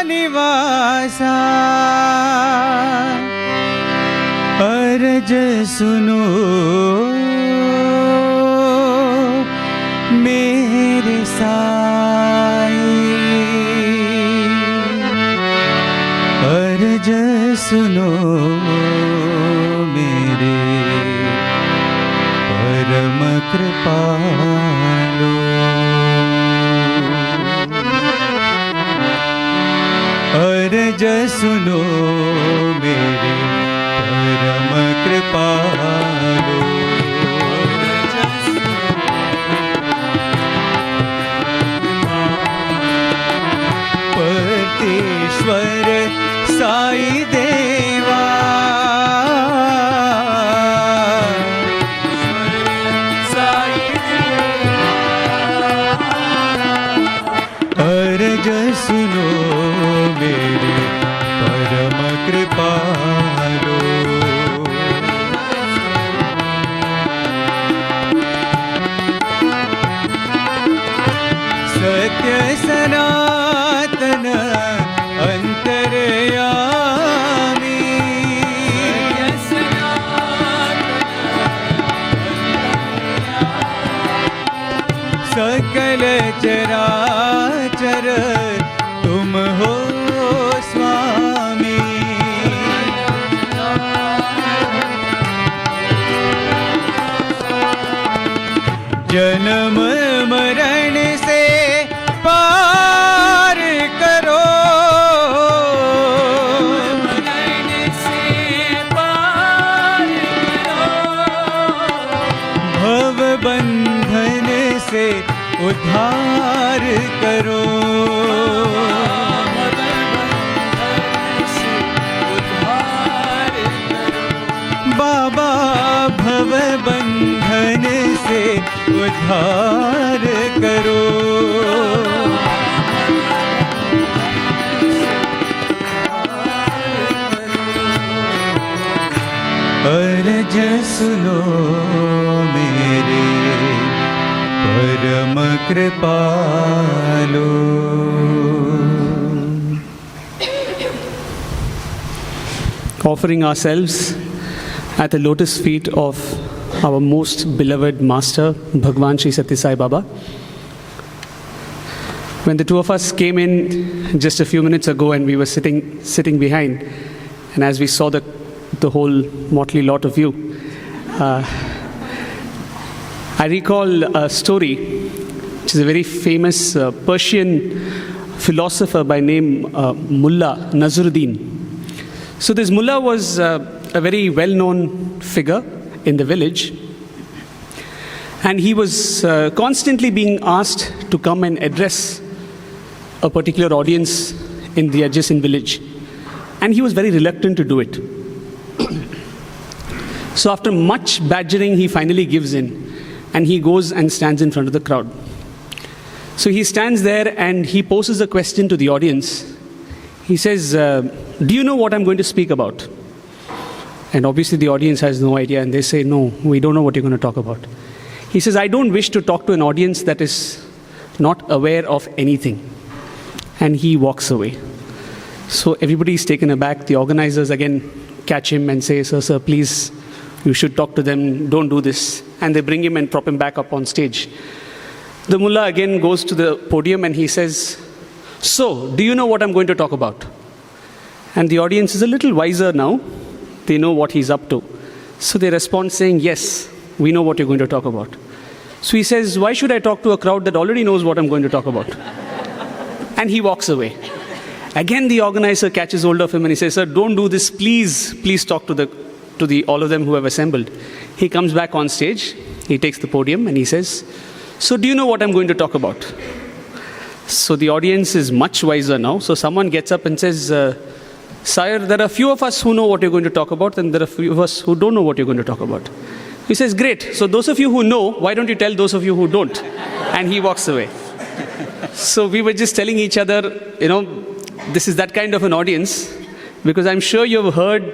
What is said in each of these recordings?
निवासा अर्ज सुनो मेरे साईं, अर्ज सुनो मेरे परम कृपालु, अर्ज सुनो मेरे परम कृपालु। परमेश्वर साई देवा, अर्ज सुनो मेरे परम कृपालु। सत्य सनातन अंतर्यामी, सकल चराचर तुम हो स्वामी, जन्म मरण से पार करो, मरण से पार करो, भव बंधन से उद्धार करो, भव बंधन से उद्धार करो, बाबा भव बंधन से उद्धार करो, अर्ज सुनो मेरे परम कृपालु। Offering ourselves at the lotus feet of our most beloved master, Bhagwan Sri Sathya Sai Baba. When the two of us came in just a few minutes ago and we were sitting behind, and as we saw the whole motley lot of you, I recall a story which is a very famous Persian philosopher by name Mullah Nasruddin. So this Mullah was a very well-known figure in the village, and he was constantly being asked to come and address a particular audience in the adjacent village, and he was very reluctant to do it. So after much badgering, he finally gives in, and he goes and stands in front of the crowd. So he stands there and he poses a question to the audience. He says, do you know what I'm going to speak about? And obviously the audience has no idea, and they say, no, we don't know what you're going to talk about. He says, I don't wish to talk to an audience that is not aware of anything. And he walks away. So everybody is taken aback. The organizers again catch him and say, sir, please, you should talk to them, don't do this. And they bring him and prop him back up on stage. The mullah again goes to the podium and he says, so, do you know what I'm going to talk about? And the audience is a little wiser now. They know what he's up to. So they respond saying, yes, we know what you're going to talk about. So he says, why should I talk to a crowd that already knows what I'm going to talk about? And he walks away. Again, the organizer catches hold of him and he says, sir, don't do this, please talk to all of them who have assembled. He comes back on stage, he takes the podium and he says, so do you know what I'm going to talk about? So the audience is much wiser now. So someone gets up and says, sire, there are a few of us who know what you're going to talk about, and there are a few of us who don't know what you're going to talk about. He says, great. So those of you who know, why don't you tell those of you who don't? And he walks away. So we were just telling each other, this is that kind of an audience, because I'm sure you've heard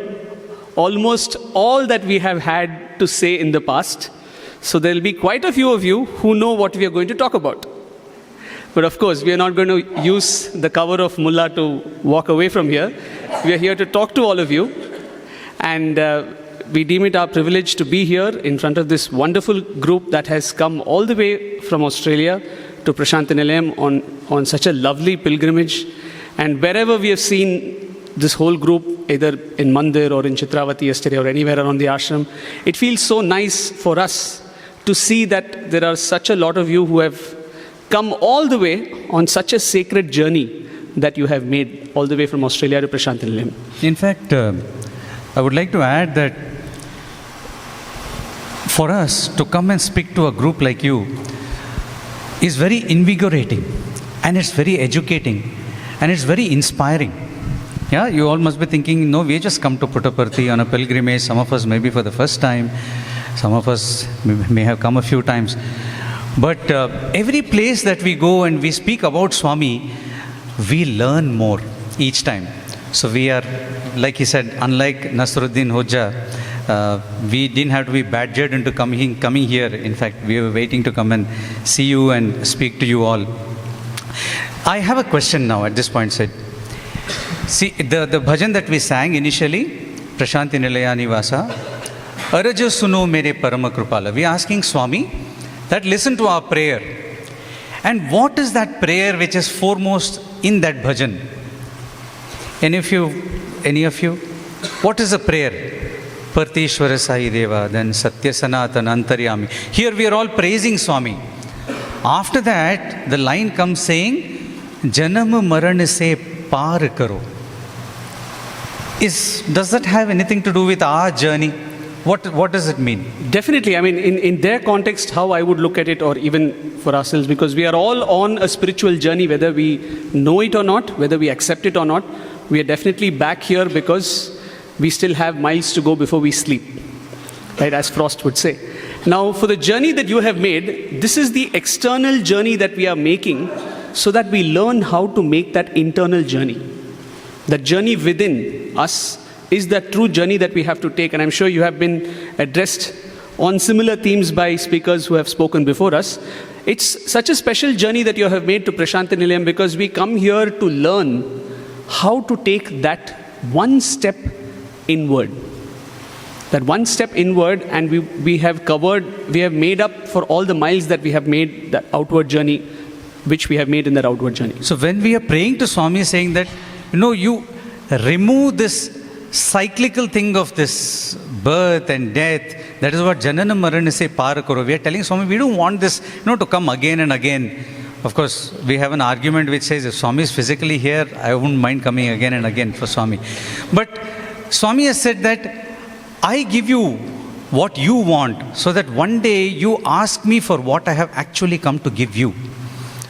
almost all that we have had to say in the past. So there'll be quite a few of you who know what we are going to talk about. But of course, we are not going to use the cover of Mullah to walk away from here. We are here to talk to all of you. And we deem it our privilege to be here in front of this wonderful group that has come all the way from Australia to Prasanthi Nilayam on such a lovely pilgrimage. And wherever we have seen this whole group, either in Mandir or in Chitravati yesterday or anywhere around the ashram, it feels so nice for us to see that there are such a lot of you who have come all the way on such a sacred journey that you have made all the way from Australia to Prasanthi Nilayam. In fact, I would like to add that for us to come and speak to a group like you is very invigorating, and it's very educating, and it's very inspiring. Yeah, you all must be thinking, no, we just come to Puttaparthi on a pilgrimage. Some of us maybe for the first time, some of us may have come a few times. But every place that we go and we speak about Swami, we learn more each time. So we are, like he said, unlike Nasruddin Hoja, we didn't have to be badgered into coming here. In fact, we were waiting to come and see you and speak to you all. I have a question now at this point, Sid. See, the bhajan that we sang initially, Prasanthi Nilayam Nivasa, Araj Suno Mere Parama Krupala. We are asking Swami that listen to our prayer. And what is that prayer which is foremost in that bhajan? Any of you? What is the prayer? Partishwara Sai Deva, then Satya Sanatan Antaryami. Here we are all praising Swami. After that, the line comes saying, Janam Maran se par karo. Does that have anything to do with our journey? What does it mean? Definitely. I mean, in their context, how I would look at it, or even for ourselves, because we are all on a spiritual journey, whether we know it or not, whether we accept it or not, we are definitely back here because we still have miles to go before we sleep, right, as Frost would say. Now, for the journey that you have made, this is the external journey that we are making so that we learn how to make that internal journey. The journey within us is that true journey that we have to take. And I'm sure you have been addressed on similar themes by speakers who have spoken before us. It's such a special journey that you have made to Prasanthi Nilayam because we come here to learn how to take that one step inward. That one step inward, and we have made up for all the miles that we have made, that outward journey, which we have made in that outward journey. So when we are praying to Swami saying that, you remove this cyclical thing of this birth and death, that is what Janana Marana se par karo. We are telling Swami, we don't want this, to come again and again. Of course, we have an argument which says if Swami is physically here, I wouldn't mind coming again and again for Swami. But Swami has said that I give you what you want so that one day you ask me for what I have actually come to give you.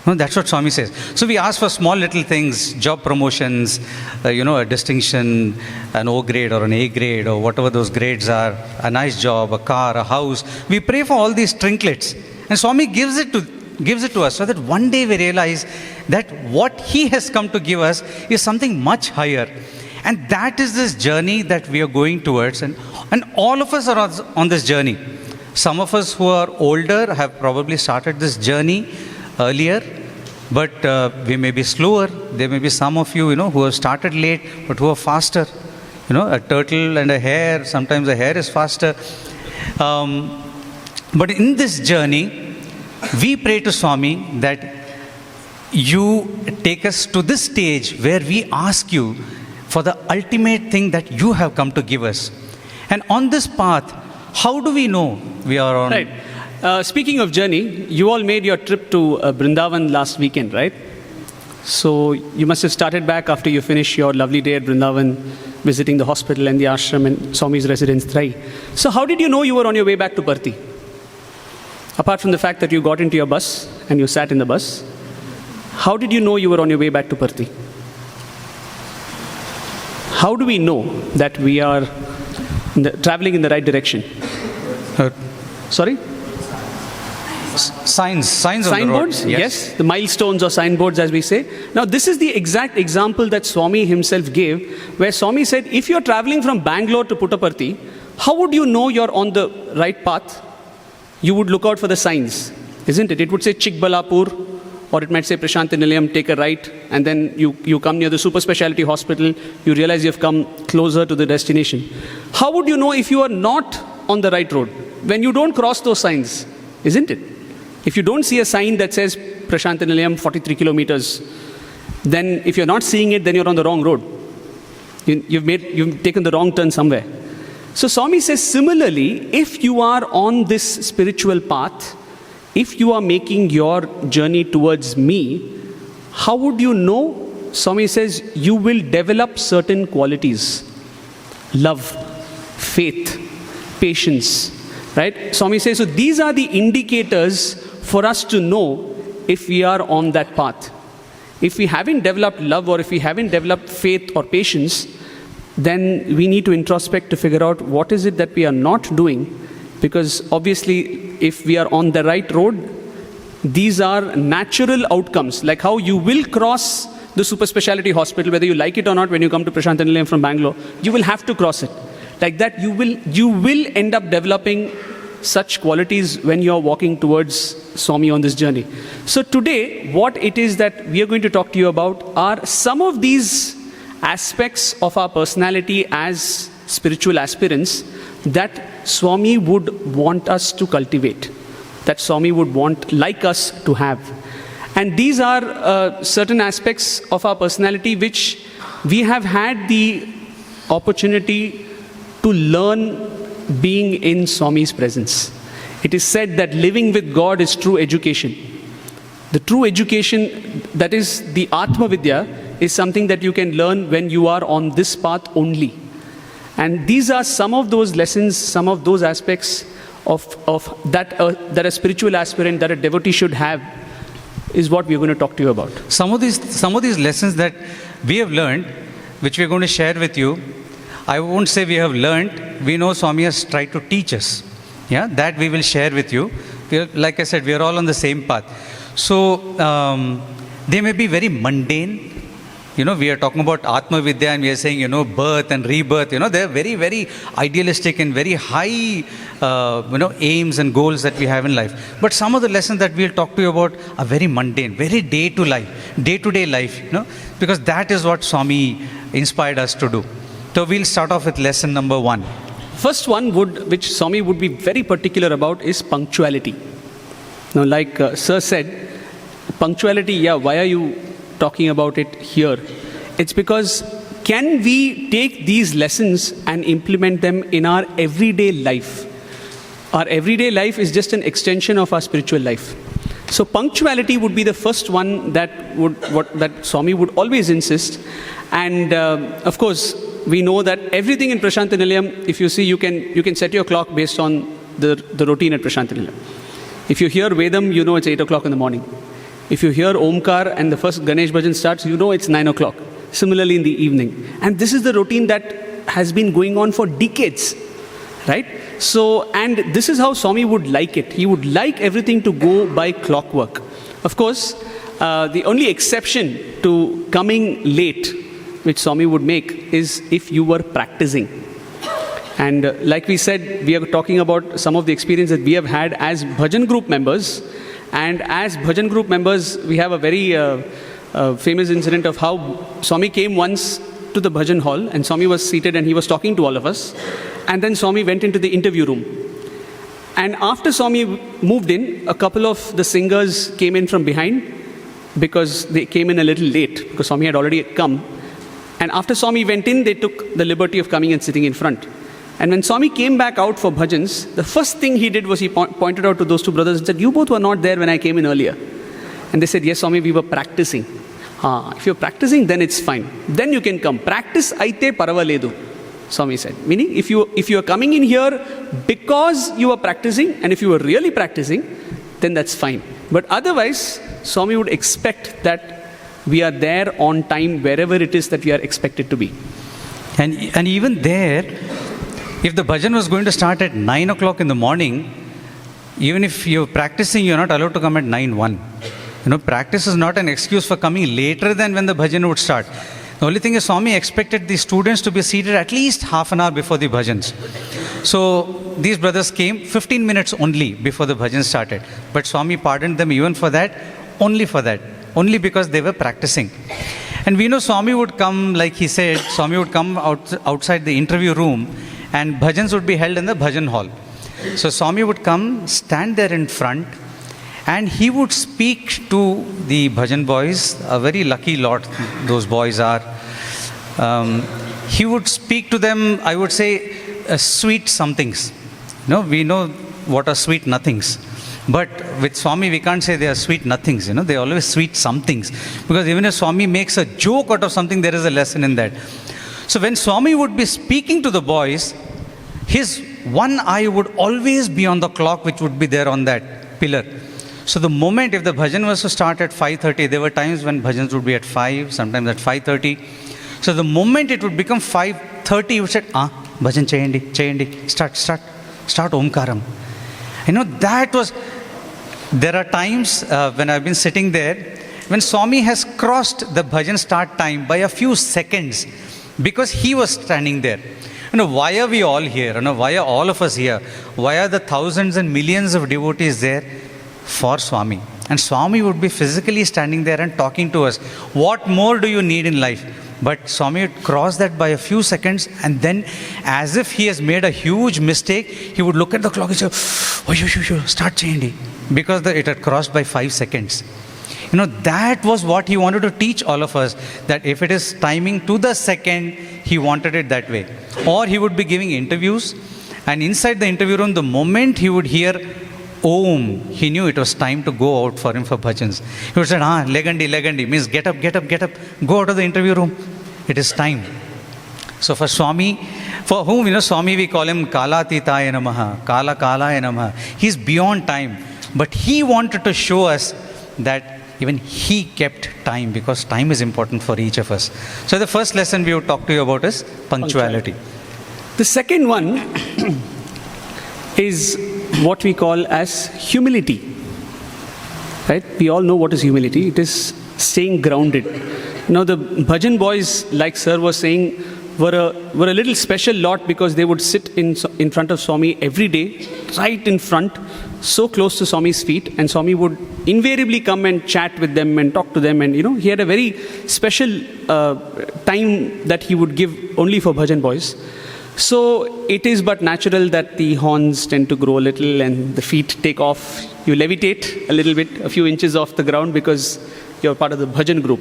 That's what Swami says. So we ask for small little things, job promotions, a distinction, an O grade or an A grade or whatever those grades are, a nice job, a car, a house. We pray for all these trinklets. And Swami gives it to us so that one day we realize that what he has come to give us is something much higher. And that is this journey that we are going towards. And all of us are on this journey. Some of us who are older have probably started this journey earlier, but we may be slower. There may be some of you, who have started late, but who are faster. A turtle and a hare, sometimes a hare is faster. But in this journey, we pray to Swami that you take us to this stage where we ask you for the ultimate thing that you have come to give us. And on this path, how do we know we are on? Right. Speaking of journey, you all made your trip to Vrindavan last weekend, right? So you must have started back after you finished your lovely day at Vrindavan, visiting the hospital and the ashram and Swami's residence Trai. So how did you know you were on your way back to Parthi? Apart from the fact that you got into your bus and you sat in the bus, how did you know you were on your way back to Parthi? How do we know that we are traveling in the right direction? Sorry? Signs on the road. Signboards? Yes, the milestones or signboards, as we say. Now, this is the exact example that Swami himself gave, where Swami said, if you're traveling from Bangalore to Puttaparthi, how would you know you're on the right path? You would look out for the signs, isn't it? It would say Chikbalapur or it might say Prasanthi Nilayam, take a right, and then you come near the super specialty hospital, you realize you've come closer to the destination. How would you know if you are not on the right road? When you don't cross those signs, isn't it? If you don't see a sign that says Prasanthi Nilayam 43 kilometers, then if you're not seeing it, then you're on the wrong road. You've taken the wrong turn somewhere. So Swami says, similarly, if you are on this spiritual path, if you are making your journey towards me, how would you know? Swami says, you will develop certain qualities. Love, faith, patience, right? Swami says, so these are the indicators for us to know if we are on that path. If we haven't developed love, or if we haven't developed faith or patience, then we need to introspect to figure out what is it that we are not doing. Because obviously, if we are on the right road, these are natural outcomes. Like how you will cross the super specialty hospital, whether you like it or not, when you come to Prasanthi Nilayam from Bangalore, you will have to cross it. Like that, you will end up developing such qualities when you are walking towards Swami on this journey. So today, what it is that we are going to talk to you about are some of these aspects of our personality as spiritual aspirants that Swami would want us to cultivate, that Swami would like us to have. And these are certain aspects of our personality which we have had the opportunity to learn being in Swami's presence. It is said that living with God is true education. The true education, that is the Atma Vidya, is something that you can learn when you are on this path only. And these are some of those lessons, some of those aspects of that a spiritual aspirant, that a devotee should have, is what we are going to talk to you about. Some of these lessons that we have learned, which we are going to share with you, I won't say we have learned, we know Swami has tried to teach us. Yeah, that we will share with you. Like I said, we are all on the same path. So, they may be very mundane. You know, we are talking about Atma Vidya and we are saying, birth and rebirth. They are very, very idealistic and very high, aims and goals that we have in life. But some of the lessons that we'll talk to you about are very mundane, very day-to-day life, because that is what Swami inspired us to do. So we'll start off with lesson number 1. First one, which Swami would be very particular about, is punctuality. Now, like Sir said, punctuality, why are you talking about it here? It's because, can we take these lessons and implement them in our everyday life? Our everyday life is just an extension of our spiritual life. So punctuality would be the first one that Swami would always insist. And of course, we know that everything in Prasanthi Nilayam, if you see, you can set your clock based on the routine at Prasanthi Nilayam. If you hear Vedam, you know it's 8 o'clock in the morning. If you hear Omkar and the first Ganesh Bhajan starts, you know it's 9 o'clock. Similarly in the evening. And this is the routine that has been going on for decades. Right? So, and this is how Swami would like it. He would like everything to go by clockwork. Of course, the only exception to coming late, which Swami would make, is if you were practicing. And like we said, we are talking about some of the experience that we have had as Bhajan group members. And as Bhajan group members, we have a very famous incident of how Swami came once to the Bhajan hall, and Swami was seated and he was talking to all of us. And then Swami went into the interview room. And after Swami moved in, a couple of the singers came in from behind because they came in a little late because Swami had already come. And after Swami went in, they took the liberty of coming and sitting in front. And when Swami came back out for bhajans, the first thing he did was he pointed out to those two brothers and said, "You both were not there when I came in earlier." And they said, "Yes, Swami, we were practicing." If you're practicing, then it's fine. Then you can come. Practice aite paravaledu, Swami said. Meaning, if you are coming in here because you are practicing, and if you were really practicing, then that's fine. But otherwise, Swami would expect that we are there on time wherever it is that we are expected to be. And even there, if the bhajan was going to start at 9 o'clock in the morning, even if you're practicing, you're not allowed to come at 9:01. Practice is not an excuse for coming later than when the bhajan would start. The only thing is, Swami expected the students to be seated at least half an hour before the bhajans. So these brothers came 15 minutes only before the bhajan started. But Swami pardoned them even for that. only for that, only because they were practicing. And we know Swami would come, like he said, Swami would come outside the interview room, and bhajans would be held in the bhajan hall. So Swami would come, stand there in front, and he would speak to the bhajan boys, a very lucky lot those boys are. He would speak to them, I would say, sweet somethings. We know what are sweet nothings. But with Swami, we can't say they are sweet nothings, they are always sweet somethings. Because even if Swami makes a joke out of something, there is a lesson in that. So when Swami would be speaking to the boys, his one eye would always be on the clock which would be there on that pillar. So the moment, if the bhajan was to start at 5:30, there were times when bhajans would be at 5, sometimes at 5:30. So the moment it would become 5:30, he would say, bhajan chayandi, start Omkaram. That was, there are times when I've been sitting there, when Swami has crossed the bhajan start time by a few seconds, because he was standing there. Why are we all here? Why are all of us here? Why are the thousands and millions of devotees there? For Swami. And Swami would be physically standing there and talking to us. What more do you need in life? But Swami would cross that by a few seconds, and then as if he has made a huge mistake, he would look at the clock and say, start changing. Because it had crossed by 5 seconds. That was what he wanted to teach all of us, that if it is timing to the second, he wanted it that way. Or he would be giving interviews, and inside the interview room, the moment he would hear Om, he knew it was time to go out for him for bhajans. He would say, legandi, means get up, go out of the interview room. It is time. So for Swami, for whom, Swami, we call him Kalatitaya Namaha, Kalaya Namaha. He's beyond time. But he wanted to show us that even he kept time, because time is important for each of us. So the first lesson we would talk to you about is punctuality. The second one is what we call as humility. Right? We all know what is humility. It is staying grounded. The bhajan boys, like Sir was saying, were a little special lot, because they would sit in front of Swami every day, right in front, so close to Swami's feet, and Swami would invariably come and chat with them and talk to them, and he had a very special time that he would give only for bhajan boys. So it is but natural that the horns tend to grow a little and the feet take off. You levitate a little bit, a few inches off the ground, because you're part of the bhajan group.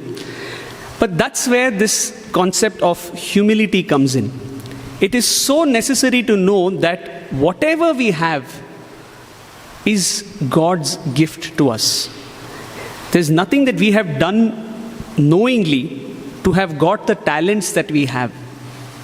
But that's where this concept of humility comes in. It is so necessary to know that whatever we have is God's gift to us. There's nothing that we have done knowingly to have got the talents that we have.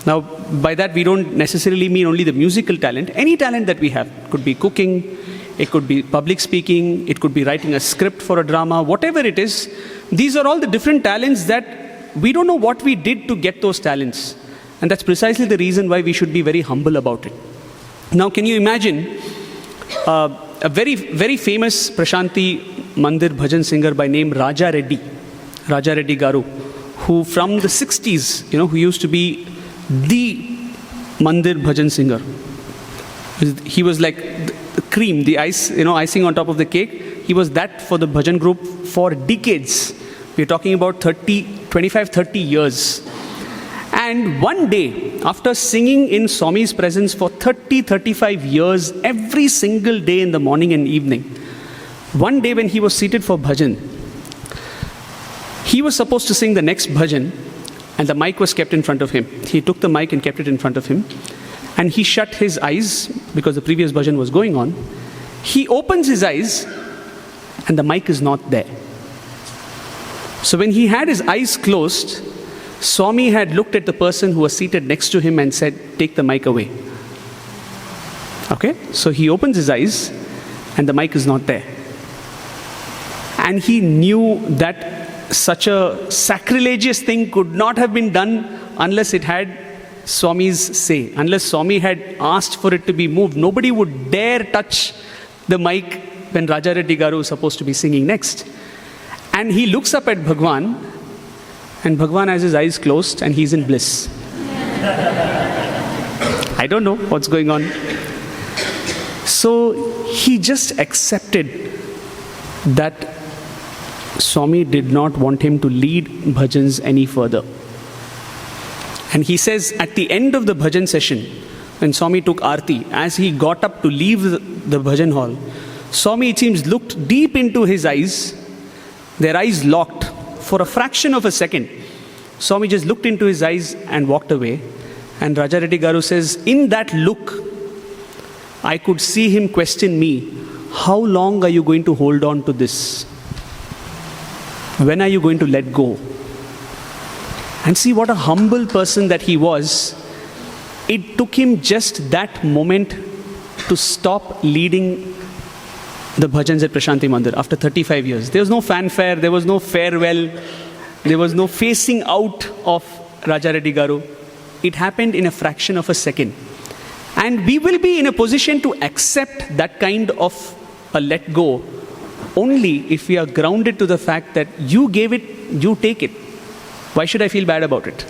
Now, by that we don't necessarily mean only the musical talent. Any talent that we have. It could be cooking, it could be public speaking, it could be writing a script for a drama, whatever it is. These are all the different talents that we don't know what we did to get those talents. And that's precisely the reason why we should be very humble about it. Now, can you imagine a very, very famous Prasanthi Mandir Bhajan singer by name Raja Reddy Garu, who from the 60s, who used to be the Mandir Bhajan singer. He was like the cream, the ice, icing on top of the cake. He was that for the bhajan group for decades. We're talking about 25, 30 years. And one day, after singing in Swami's presence for 30, 35 years, every single day in the morning and evening, one day when he was seated for bhajan, he was supposed to sing the next bhajan, and the mic was kept in front of him. He took the mic and kept it in front of him, and he shut his eyes because the previous bhajan was going on. He opens his eyes, and the mic is not there. So when he had his eyes closed, Swami had looked at the person who was seated next to him and said, "Take the mic away." Okay? So he opens his eyes, and the mic is not there. And he knew that such a sacrilegious thing could not have been done unless it had Swami's say. Unless Swami had asked for it to be moved, nobody would dare touch the mic when Raja Reddy Garu was supposed to be singing next. And he looks up at Bhagwan, and Bhagwan has his eyes closed and he's in bliss. I don't know what's going on. So he just accepted that Swami did not want him to lead bhajans any further. And he says at the end of the bhajan session, when Swami took Aarti, as he got up to leave the bhajan hall, Swami, it seems, looked deep into his eyes, their eyes locked for a fraction of a second. Swami just looked into his eyes and walked away. And Raja Reddy Garu says, in that look, I could see him question me, how long are you going to hold on to this? When are you going to let go? And see what a humble person that he was. It took him just that moment to stop leading the bhajans at Prasanthi Mandir after 35 years. There was no fanfare, there was no farewell, there was no facing out of Raja Reddy Garu. It happened in a fraction of a second. And we will be in a position to accept that kind of a let go only if we are grounded to the fact that you gave it, you take it. Why should I feel bad about it?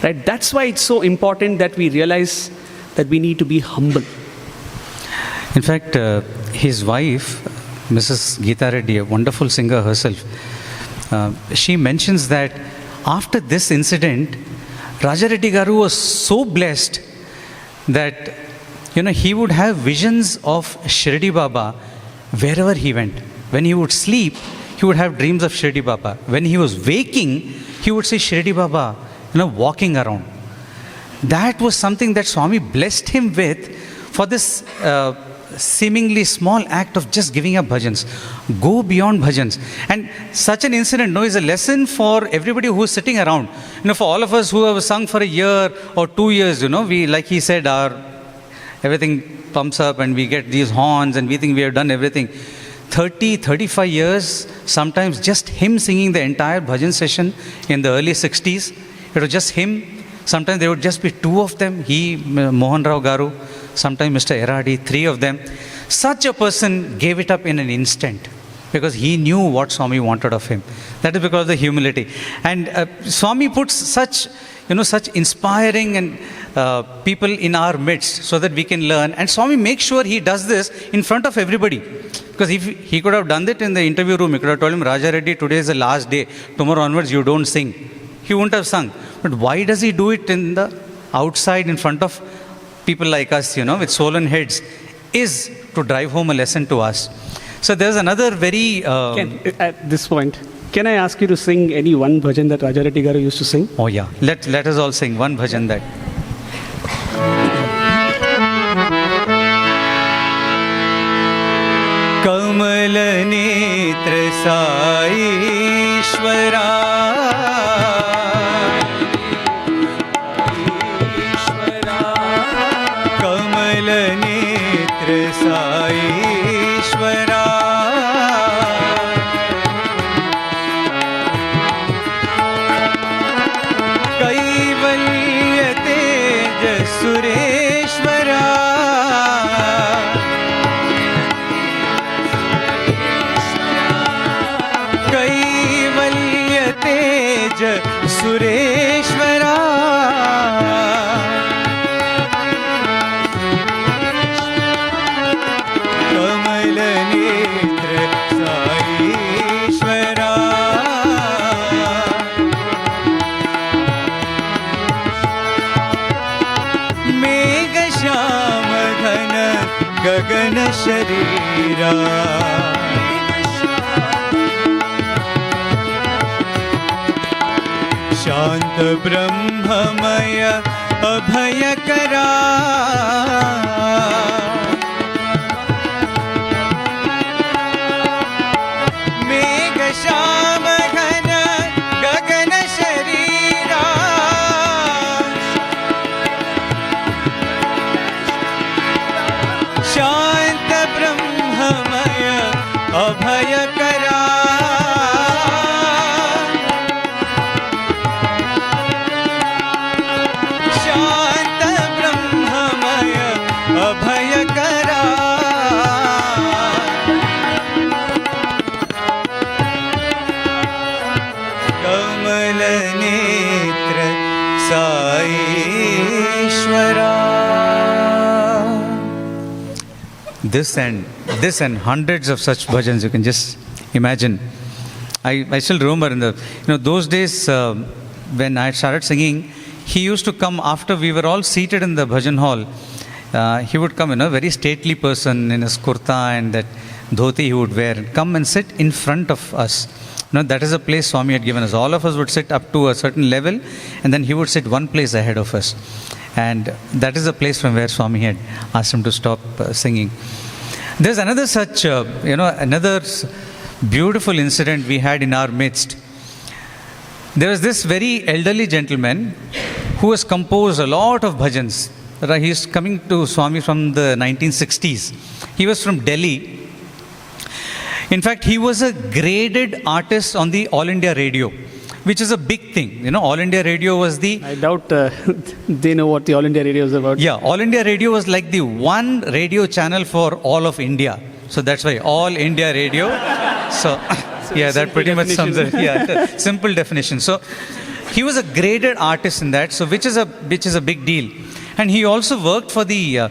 Right? That's why it's so important that we realize that we need to be humble. In fact, his wife, Mrs. Geeta Reddy, a wonderful singer herself, she mentions that after this incident, Raja Reddy Garu was so blessed that, he would have visions of Shirdi Baba wherever he went. When he would sleep, he would have dreams of Shirdi Baba. When he was waking, he would see Shirdi Baba, walking around. That was something that Swami blessed him with for this seemingly small act of just giving up bhajans. Go beyond bhajans. And such an incident is a lesson for everybody who is sitting around. For all of us who have sung for a year or 2 years, we, like he said, everything pumps up and we get these horns and we think we have done everything. 30, 35 years, sometimes just him singing the entire bhajan session in the early 60s. It was just him. Sometimes there would just be 2 of them, he, Mohan Rao Garu, sometimes Mr. Eradi, 3 of them. Such a person gave it up in an instant because he knew what Swami wanted of him. That is because of the humility. And Swami puts such inspiring and people in our midst so that we can learn. And Swami makes sure he does this in front of everybody. Because if he could have done it in the interview room, he could have told him, Raja Reddy, today is the last day. Tomorrow onwards, you don't sing. He wouldn't have sung. But why does he do it in the outside in front of people like us, with swollen heads, is to drive home a lesson to us. So there's another very... at this point, can I ask you to sing any one bhajan that Raja Reddy Garu used to sing? Oh yeah, let us all sing one bhajan that... कमल नेत्र साईश्वरा कमल नेत्र साईश्वरा कैवल्य तेज सुरेश्वरा सुरेश्वरा कमल नेत्र साईश्वरा मेघ श्याम घन गगन शरीरा शांत ब्रह्ममय अभयकरा मेघ श्याम घन गगन शरीरा शांत ब्रह्ममय अभयकरा This and hundreds of such bhajans, you can just imagine. I still remember in the, those days when I started singing, he used to come after we were all seated in the bhajan hall. He would come, very stately person in his kurta and that dhoti he would wear, and come and sit in front of us. That is a place Swami had given us. All of us would sit up to a certain level, and then he would sit one place ahead of us. And that is the place from where Swami had asked him to stop singing. There's another such, another beautiful incident we had in our midst. There was this very elderly gentleman who has composed a lot of bhajans. He's coming to Swami from the 1960s. He was from Delhi. In fact, he was a graded artist on the All India Radio, which is a big thing. All India Radio was the... I doubt they know what the All India Radio is about. Yeah, All India Radio was like the one radio channel for all of India. So that's why All India Radio. So yeah, that pretty much sums it. Yeah, simple definition. So he was a graded artist in that, so which is a big deal. And he also worked for the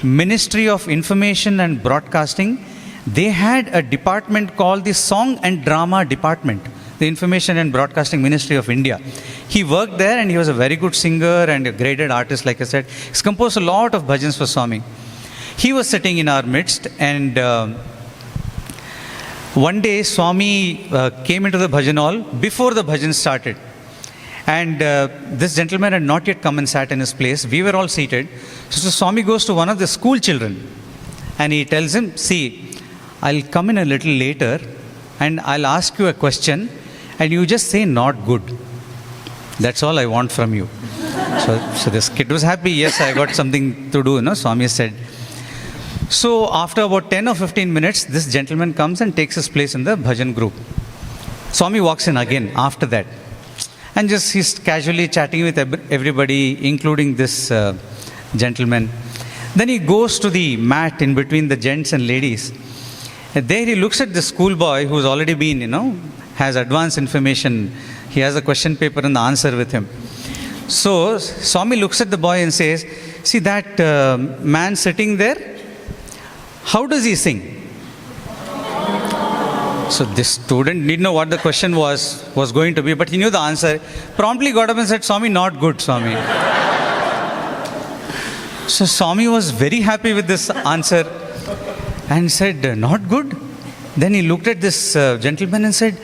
Ministry of Information and Broadcasting. They had a department called the Song and Drama Department, the Information and Broadcasting Ministry of India. He worked there, and he was a very good singer and a graded artist, like I said. He's composed a lot of bhajans for Swami. He was sitting in our midst, and one day Swami came into the bhajan hall before the bhajan started. And this gentleman had not yet come and sat in his place. We were all seated. So Swami goes to one of the school children, and he tells him, see, I'll come in a little later and I'll ask you a question and you just say not good. That's all I want from you. So this kid was happy. Yes, I got something to do, Swami said. So after about 10 or 15 minutes, this gentleman comes and takes his place in the bhajan group. Swami walks in again after that. And just he's casually chatting with everybody, including this gentleman. Then he goes to the mat in between the gents and ladies. And there he looks at the schoolboy who's already been, has advanced information. He has a question paper and the answer with him. So Swami looks at the boy and says, see that man sitting there, how does he sing? So this student didn't know what the question was going to be, but he knew the answer. Promptly got up and said, Swami, not good, Swami. So Swami was very happy with this answer and said, not good? Then he looked at this gentleman and said,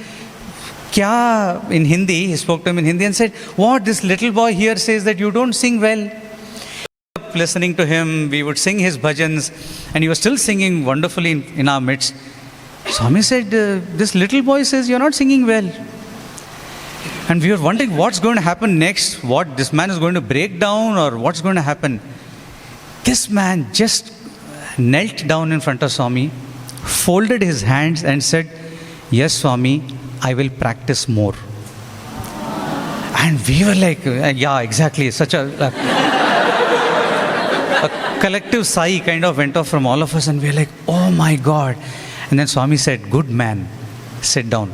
Kya? In Hindi, he spoke to him in Hindi and said, what, this little boy here says that you don't sing well. Listening to him, we would sing his bhajans, and he was still singing wonderfully in our midst. Swami said, this little boy says you're not singing well. And we were wondering what's going to happen next, what this man is going to break down or what's going to happen. This man just knelt down in front of Swami, folded his hands and said, yes, Swami, I will practice more. And we were like, yeah, exactly. Such a collective sigh kind of went off from all of us, and we were like, oh my God. And then Swami said, good man, sit down.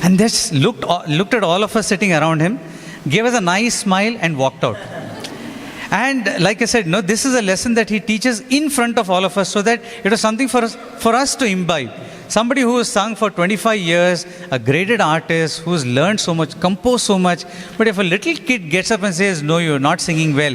And just looked at all of us sitting around him, gave us a nice smile and walked out. And like I said, this is a lesson that he teaches in front of all of us, so that it was something for us to imbibe. Somebody who has sung for 25 years, a graded artist who's learned so much, composed so much. But if a little kid gets up and says, no, you're not singing well,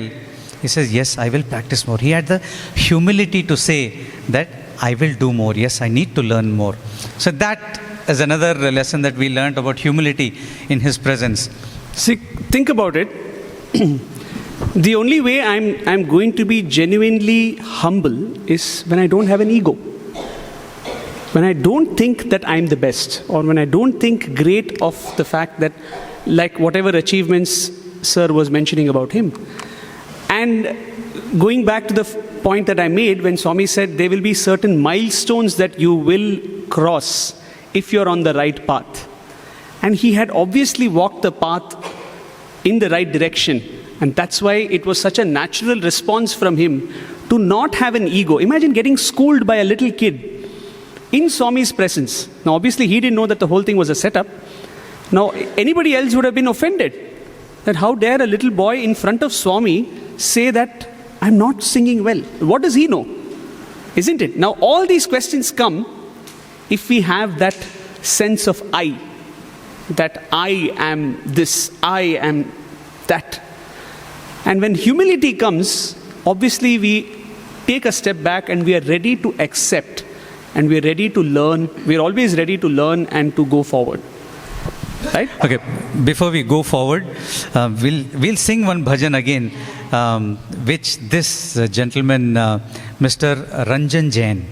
he says, yes, I will practice more. He had the humility to say that I will do more. Yes, I need to learn more. So that is another lesson that we learned about humility in his presence. See, think about it. The only way I'm going to be genuinely humble is when I don't have an ego. When I don't think that I'm the best, or when I don't think great of the fact that, like whatever achievements Sir was mentioning about him. And going back to the point that I made when Swami said there will be certain milestones that you will cross if you're on the right path. And he had obviously walked the path in the right direction. And that's why it was such a natural response from him to not have an ego. Imagine getting schooled by a little kid in Swami's presence. Now, obviously, he didn't know that the whole thing was a setup. Now, anybody else would have been offended. That how dare a little boy in front of Swami say that I'm not singing well. What does he know? Isn't it? Now, all these questions come if we have that sense of I. that I am this, I am that. And when humility comes, obviously we take a step back and we are ready to accept and we are ready to learn. We are always ready to learn and to go forward. Right? Okay, before we go forward, we'll sing one bhajan again, which this gentleman, Mr. Ranjan Jain.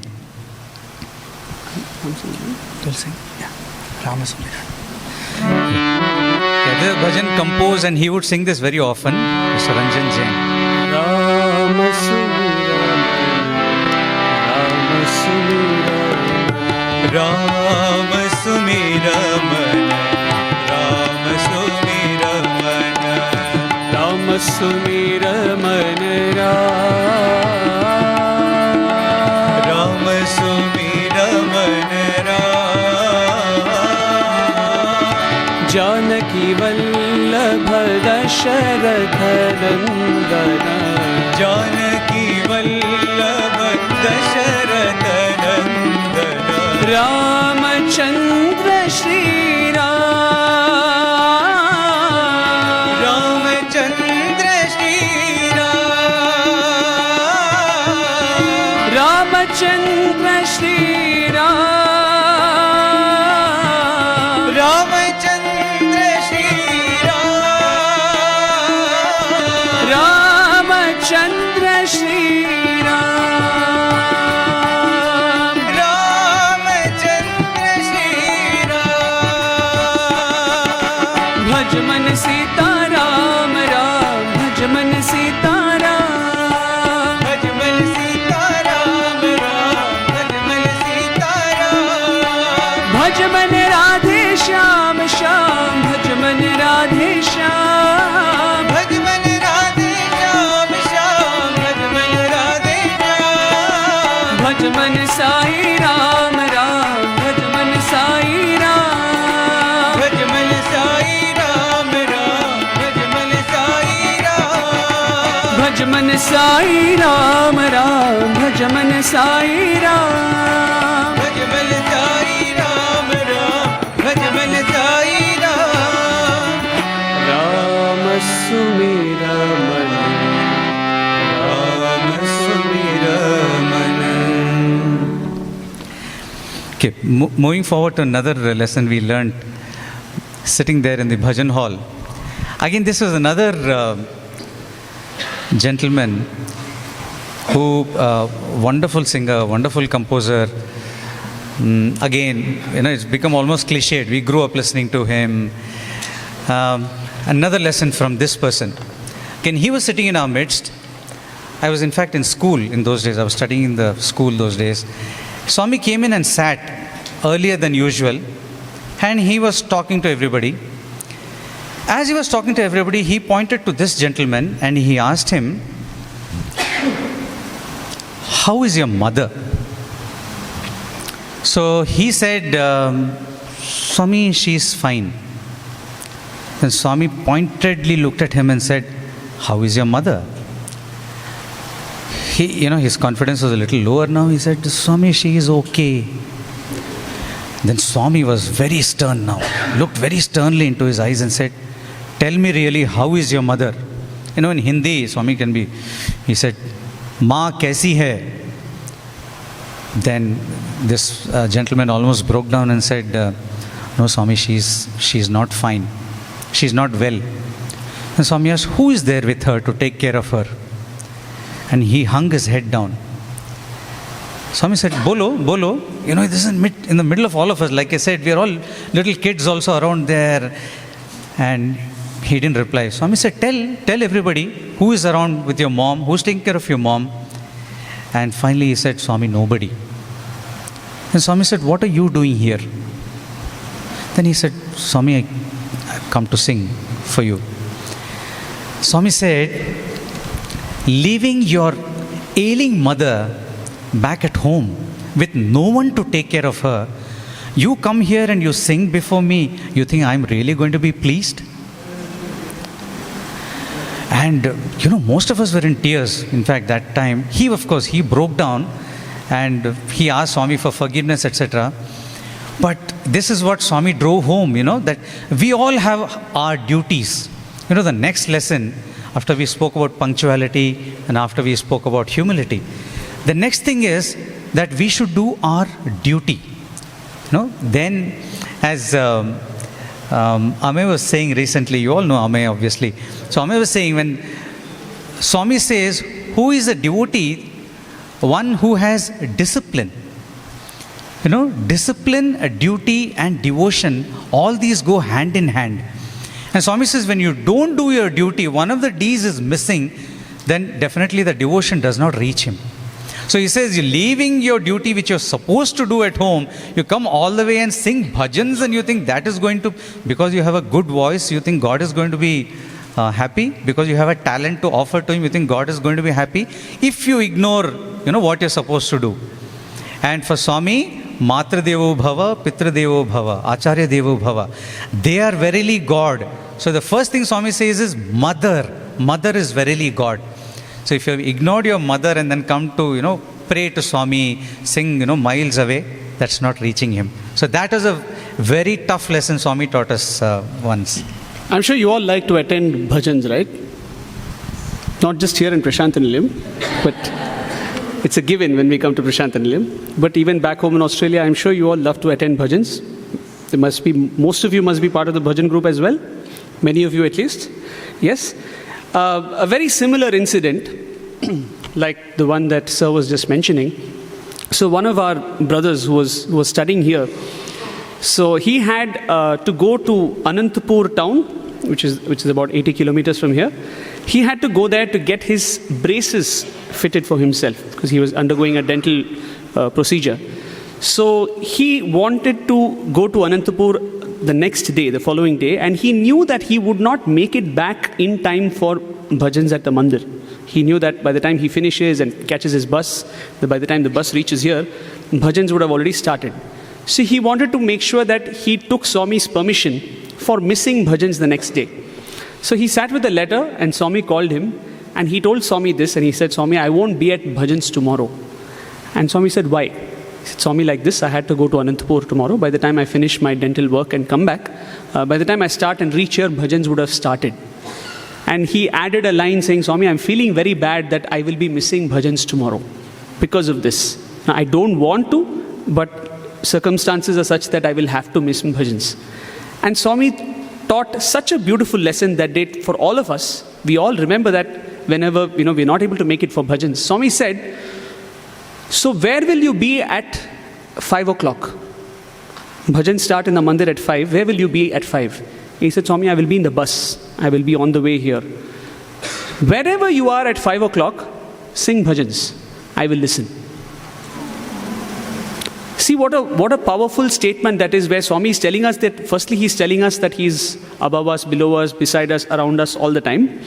Will sing? Yeah. Ramasumira. Yeah, the bhajan composed and he would sing this very often, Mr. Ranjan Jain. Ram Sumira Mana, Ram Sumira Mana, Ram Sumira Mana, Ram Sumira Mana, Janaki Vallabha Dasharatha Nandana, Janaki Vallabha Dasharatha Nandana, Ramachandra Shri Ram, Ramachandra Shri Ram, Ramachandra Shri Ram, Ramachandra Shri Ram, Ramachandra Shri Ram, Ramachandra Shri Ram, Bhajman Sita Ram Ram, Bhajman Sita Ram, Bhajman Sita Ram Ram, Bhajman Sita Ram, Bhajman Radhe Shyam Shyam, Bhajman Radhe Shyam, Bhajman Radhe Shyam Shyam, Bhajman Radhe Shyam, Bhajman Sai Ram Ram, Bhajman Sai Ram, Bhajman Sai Ram Ram, Bhajman Sai Ram, Bhajman Sai Ram Ram, Bhajman Sai Ram, Bhajman Sai Ram Ram, Bhajman Sai Ram, Ram Sumira Mana, Ram Sumira Mana. Okay, moving forward to another lesson we learned sitting there in the bhajan hall. Again, this was another gentleman who, wonderful singer, wonderful composer. Again, it's become almost cliched. We grew up listening to him. Another lesson from this person. Again, he was sitting in our midst. I was in fact in school in those days. I was studying in the school those days. Swami came in and sat earlier than usual, and he was talking to everybody. As he was talking to everybody, he pointed to this gentleman and he asked him, "How is your mother?" So he said, "Swami, she's fine." Then Swami pointedly looked at him and said, "How is your mother?" His confidence was a little lower now. He said, "Swami, she is okay." Then Swami was very stern now, looked very sternly into his eyes and said, "Tell me really, how is your mother?" In Hindi, Swami can be, he said, "Maa kaisi hai?" Then this gentleman almost broke down and said, "No, Swami, she's not fine. She's not well." And Swami asked, "Who is there with her to take care of her?" And he hung his head down. Swami said, "Bolo, bolo." This is in the middle of all of us. Like I said, we are all little kids also around there. And he didn't reply. Swami said, tell everybody who is around with your mom, who's taking care of your mom. And finally he said, "Swami, nobody." And Swami said, "What are you doing here?" Then he said, "Swami, I've come to sing for you." Swami said, "Leaving your ailing mother back at home with no one to take care of her, you come here and you sing before me. You think I'm really going to be pleased?" And most of us were in tears. In fact, that time, he broke down and he asked Swami for forgiveness, etc. But this is what Swami drove home, that we all have our duties. The next lesson, after we spoke about punctuality and after we spoke about humility, the next thing is that we should do our duty. Then, as Ame was saying recently, you all know Ame obviously. So Ame was saying, when Swami says, who is a devotee? One who has discipline. Discipline, a duty and devotion, all these go hand in hand. And Swami says, when you don't do your duty, one of the D's is missing, then definitely the devotion does not reach him. So he says, you're leaving your duty which you're supposed to do at home, you come all the way and sing bhajans, and you think that is going to, because you have a good voice, you think God is going to be happy, because you have a talent to offer to him, you think God is going to be happy, if you ignore, what you're supposed to do. And for Swami, Matra Devo Bhava, Pitra Devo Bhava, Acharya Devo Bhava, they are verily God. So the first thing Swami says is mother. Mother is verily God. So if you have ignored your mother and then come to, pray to Swami, sing, miles away, that's not reaching him. So that is a very tough lesson Swami taught us once. I'm sure you all like to attend bhajans, right? Not just here in Prasanthi Nilayam, but it's a given when we come to Prasanthi Nilayam. But even back home in Australia, I'm sure you all love to attend bhajans. Most of you must be part of the bhajan group as well. Many of you at least. Yes. A very similar incident, like the one that Sir was just mentioning. So one of our brothers who was studying here, so he had to go to Anantapur town, which is about 80 kilometers from here. He had to go there to get his braces fitted for himself because he was undergoing a dental procedure. So he wanted to go to Anantapur the next day, the following day, and he knew that he would not make it back in time for bhajans at the mandir. He knew that by the time he finishes and catches his bus, by the time the bus reaches here, bhajans would have already started. So he wanted to make sure that he took Swami's permission for missing bhajans the next day. So he sat with a letter and Swami called him and he told Swami this, and he said, Swami, I won't be at bhajans tomorrow. And Swami said, why? He said, Swami, like this, I had to go to Anantapur tomorrow. By the time I finish my dental work and come back, by the time I start and reach here, bhajans would have started. And he added a line saying, Swami, I'm feeling very bad that I will be missing bhajans tomorrow because of this. Now, I don't want to, but circumstances are such that I will have to miss bhajans. And Swami taught such a beautiful lesson that day for all of us. We all remember that whenever we're not able to make it for bhajans. Swami said, so where will you be at 5 o'clock? Bhajans start in the mandir at 5. Where will you be at 5? He said, Swami, I will be in the bus. I will be on the way here. Wherever you are at 5 o'clock, sing bhajans. I will listen. See what a powerful statement that is, where Swami is telling us that, firstly, he's telling us that he's above us, below us, beside us, around us all the time.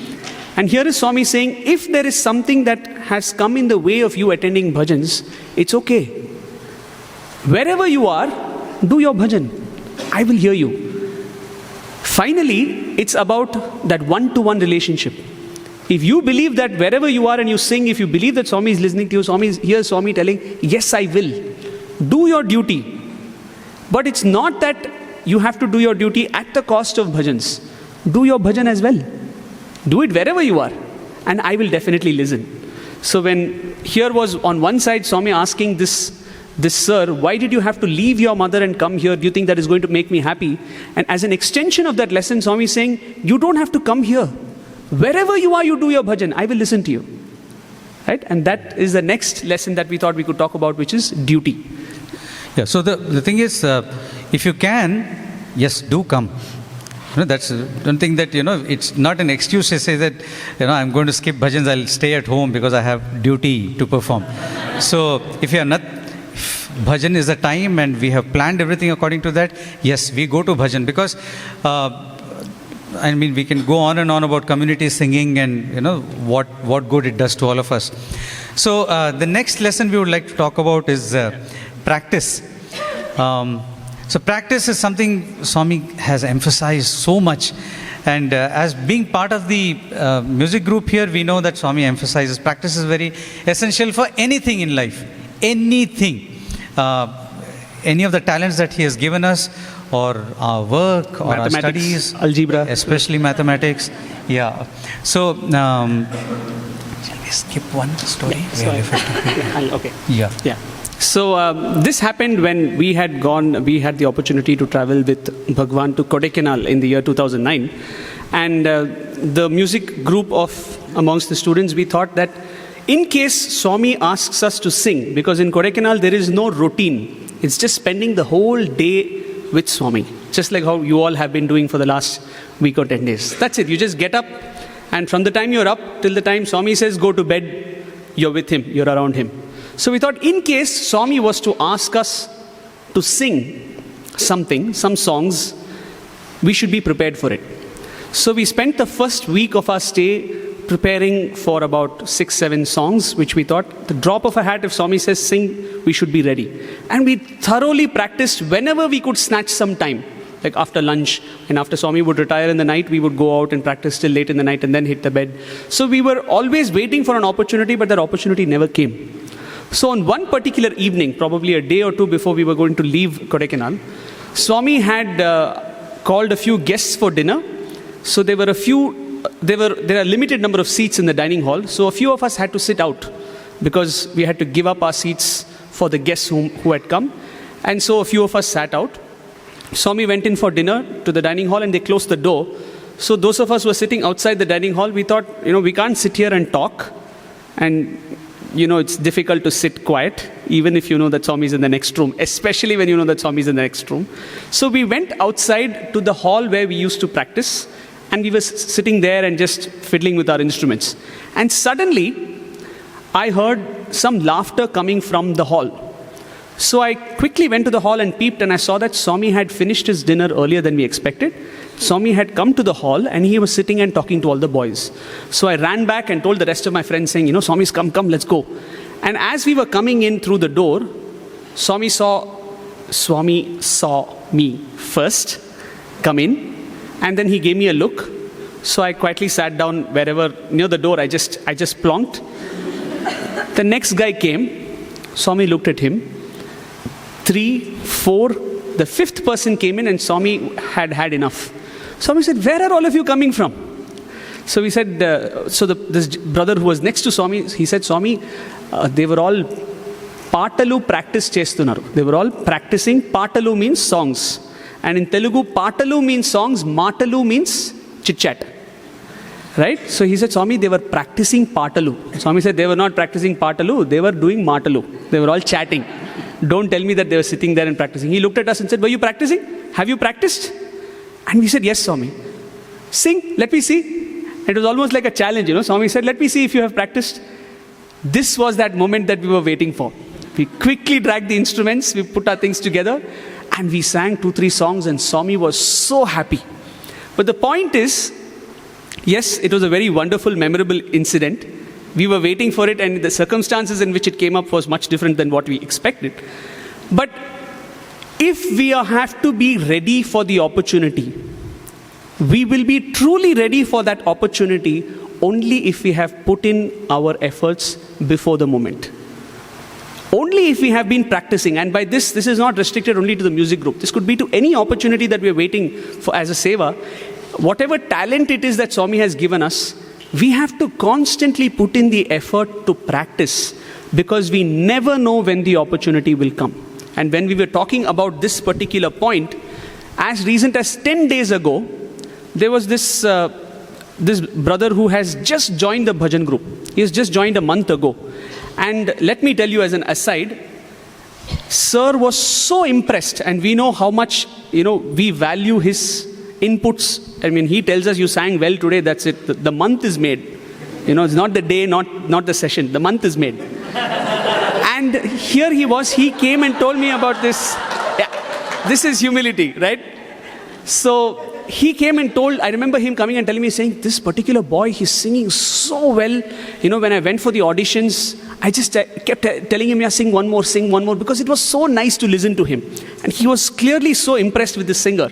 And here is Swami saying, if there is something that has come in the way of you attending bhajans, it's okay. Wherever you are, do your bhajan. I will hear you. Finally, it's about that one-to-one relationship. If you believe that wherever you are and you sing, if you believe that Swami is listening to you, here's Swami telling, yes, I will. Do your duty. But it's not that you have to do your duty at the cost of bhajans. Do your bhajan as well. Do it wherever you are, and I will definitely listen. So when here was on one side Swami asking this sir, why did you have to leave your mother and come here? Do you think that is going to make me happy? And as an extension of that lesson, Swami is saying, you don't have to come here. Wherever you are, you do your bhajan. I will listen to you. Right? And that is the next lesson that we thought we could talk about, which is duty. Yeah, so the thing is, if you can, yes, do come. Don't think that, it's not an excuse to say that, I'm going to skip bhajans, I'll stay at home because I have duty to perform. So if you are not, if bhajan is the time and we have planned everything according to that, yes, we go to bhajan because, we can go on and on about community singing and, what good it does to all of us. So the next lesson we would like to talk about is practice. So practice is something Swami has emphasized so much, and as being part of the music group here, we know that Swami emphasizes practice is very essential for anything in life. Anything. any of the talents that He has given us, or our work, or our studies, algebra, especially mathematics. Yeah. So, shall we skip one story? Okay. Yeah. Yeah. So this happened when we had the opportunity to travel with Bhagwan to Kodaikanal in the year 2009. And the music group amongst the students, we thought that in case Swami asks us to sing, because in Kodaikanal there is no routine. It's just spending the whole day with Swami. Just like how you all have been doing for the last week or 10 days. That's it. You just get up, and from the time you're up till the time Swami says go to bed, you're with him, you're around him. So we thought in case Swami was to ask us to sing something, some songs, we should be prepared for it. So we spent the first week of our stay preparing for about 6-7 songs, which we thought, the drop of a hat, if Swami says sing, we should be ready. And we thoroughly practiced whenever we could snatch some time, like after lunch, and after Swami would retire in the night, we would go out and practice till late in the night and then hit the bed. So we were always waiting for an opportunity, but that opportunity never came. So on one particular evening, probably a day or two before we were going to leave Kodaikanal, Swami had called a few guests for dinner. So there are a limited number of seats in the dining hall. So a few of us had to sit out because we had to give up our seats for the guests who had come. And so a few of us sat out. Swami went in for dinner to the dining hall and they closed the door. So those of us who were sitting outside the dining hall, we thought, we can't sit here and talk. And it's difficult to sit quiet, even if you know that Swami is in the next room, especially when you know that Swami is in the next room. So we went outside to the hall where we used to practice, and we were sitting there and just fiddling with our instruments. And suddenly, I heard some laughter coming from the hall. So I quickly went to the hall and peeped, and I saw that Swami had finished his dinner earlier than we expected. Swami had come to the hall and he was sitting and talking to all the boys. So I ran back and told the rest of my friends saying, Swami's come, let's go. And as we were coming in through the door, Swami saw me first come in, and then he gave me a look. So I quietly sat down wherever near the door. I just plonked. The next guy came. Swami looked at him. 3, 4, the 5th person came in, and Swami had enough. Swami said, "Where are all of you coming from?" So we said, this brother who was next to Swami, he said, "Swami, they were all Patalu practice chestunaru." They were all practicing. Patalu means songs. And in Telugu, Patalu means songs, Matalu means chit-chat. Right? So he said, "Swami, they were practicing Patalu." Swami said, "They were not practicing Patalu, they were doing Matalu. They were all chatting. Don't tell me that they were sitting there and practicing." He looked at us and said, "Were you practicing? Have you practiced?" And we said, "Yes, Swami." "Sing, let me see." It was almost like a challenge, Swami said, "Let me see if you have practiced." This was that moment that we were waiting for. We quickly dragged the instruments, we put our things together, and we sang 2-3 songs, and Swami was so happy. But the point is, yes, it was a very wonderful, memorable incident. We were waiting for it, and the circumstances in which it came up was much different than what we expected. But if we have to be ready for the opportunity, we will be truly ready for that opportunity only if we have put in our efforts before the moment. Only if we have been practicing. And by this is not restricted only to the music group. This could be to any opportunity that we are waiting for as a seva. Whatever talent it is that Swami has given us, we have to constantly put in the effort to practice, because we never know when the opportunity will come. And when we were talking about this particular point, as recent as 10 days ago, there was this brother who has just joined the Bhajan group. He has just joined a month ago. And let me tell you as an aside, Sir was so impressed, and we know how much, we value his inputs. I mean, he tells us, "You sang well today, that's it. The month is made." It's not the day, not the session. The month is made. And here he came and told me about this. Yeah, this is humility, right? So he came and I remember him coming and telling me, saying, "This particular boy, he's singing so well. When I went for the auditions, I just kept telling him, yeah, sing one more, because it was so nice to listen to him." And he was clearly so impressed with the singer.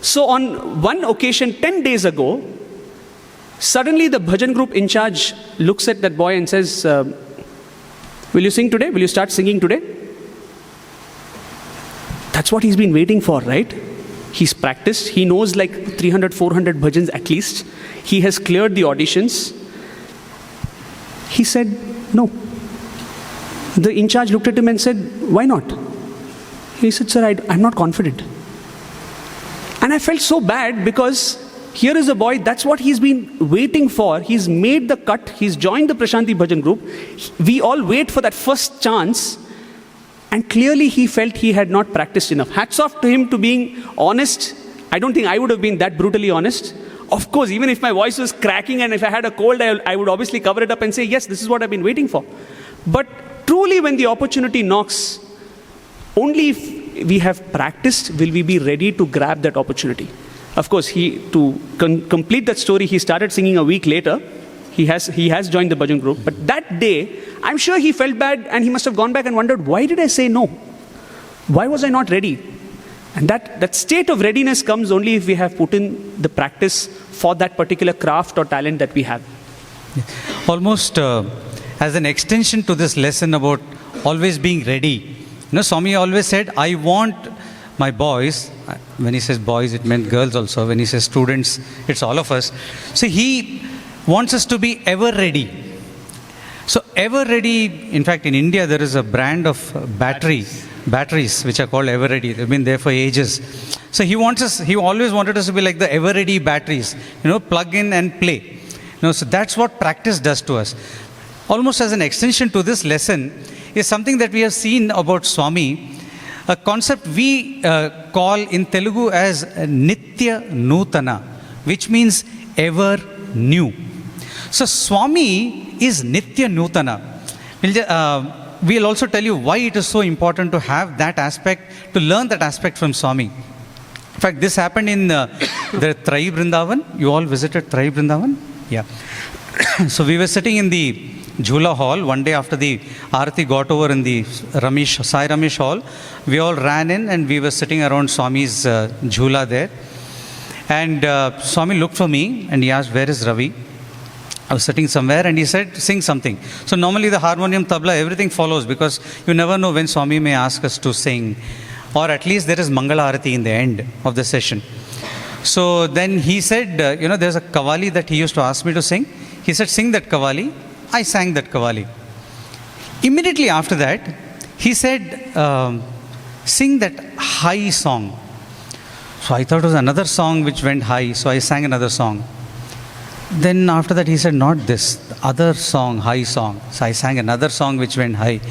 So on one occasion, 10 days ago, suddenly the Bhajan group in charge looks at that boy and says, "Will you sing today? Will you start singing today?" That's what he's been waiting for, right? He's practiced. He knows like 300, 400 bhajans at least. He has cleared the auditions. He said, no. The in charge looked at him and said, why not? He said, sir, I'm not confident. And I felt so bad because here is a boy, that's what he's been waiting for. He's made the cut. He's joined the Prasanthi Bhajan group. We all wait for that first chance. And clearly he felt he had not practiced enough. Hats off to him to being honest. I don't think I would have been that brutally honest. Of course, even if my voice was cracking and if I had a cold, I would obviously cover it up and say, yes, this is what I've been waiting for. But truly when the opportunity knocks, only if we have practiced will we be ready to grab that opportunity. Of course, to complete that story, he started singing a week later. He has joined the Bhajan group. But that day, I'm sure he felt bad and he must have gone back and wondered, why did I say no? Why was I not ready? And that state of readiness comes only if we have put in the practice for that particular craft or talent that we have. Almost as an extension to this lesson about always being ready. Swami always said, I want my boys, when he says boys, it meant girls also. When he says students, it's all of us. So he wants us to be ever ready. So ever ready, in fact, in India, there is a brand of batteries, which are called ever ready. They've been there for ages. So he always wanted us to be like the ever ready batteries, plug in and play. So that's what practice does to us. Almost as an extension to this lesson is something that we have seen about Swami, a concept we call in Telugu as Nitya Nutana, which means ever new. So Swami is Nitya Nutana. We'll also tell you why it is so important to have that aspect, to learn that aspect from Swami. In fact, this happened in the Trai Vrindavan. You all visited Trai Vrindavan? Yeah. So we were sitting in the Jhula hall one day after the Arati got over in the Sai Ramesh hall. We all ran in and we were sitting around Swami's Jhula there. And Swami looked for me and he asked, where is Ravi? I was sitting somewhere and he said, sing something. So normally the harmonium, tabla, everything follows because you never know when Swami may ask us to sing. Or at least there is Mangala Arati in the end of the session. So then he said, there's a Kavali that he used to ask me to sing. He said, sing that Kavali. I sang that Kavali. Immediately after that, he said, sing that high song. So I thought it was another song which went high. So I sang another song. Then after that he said, not this, the other song, high song. So I sang another song which went high.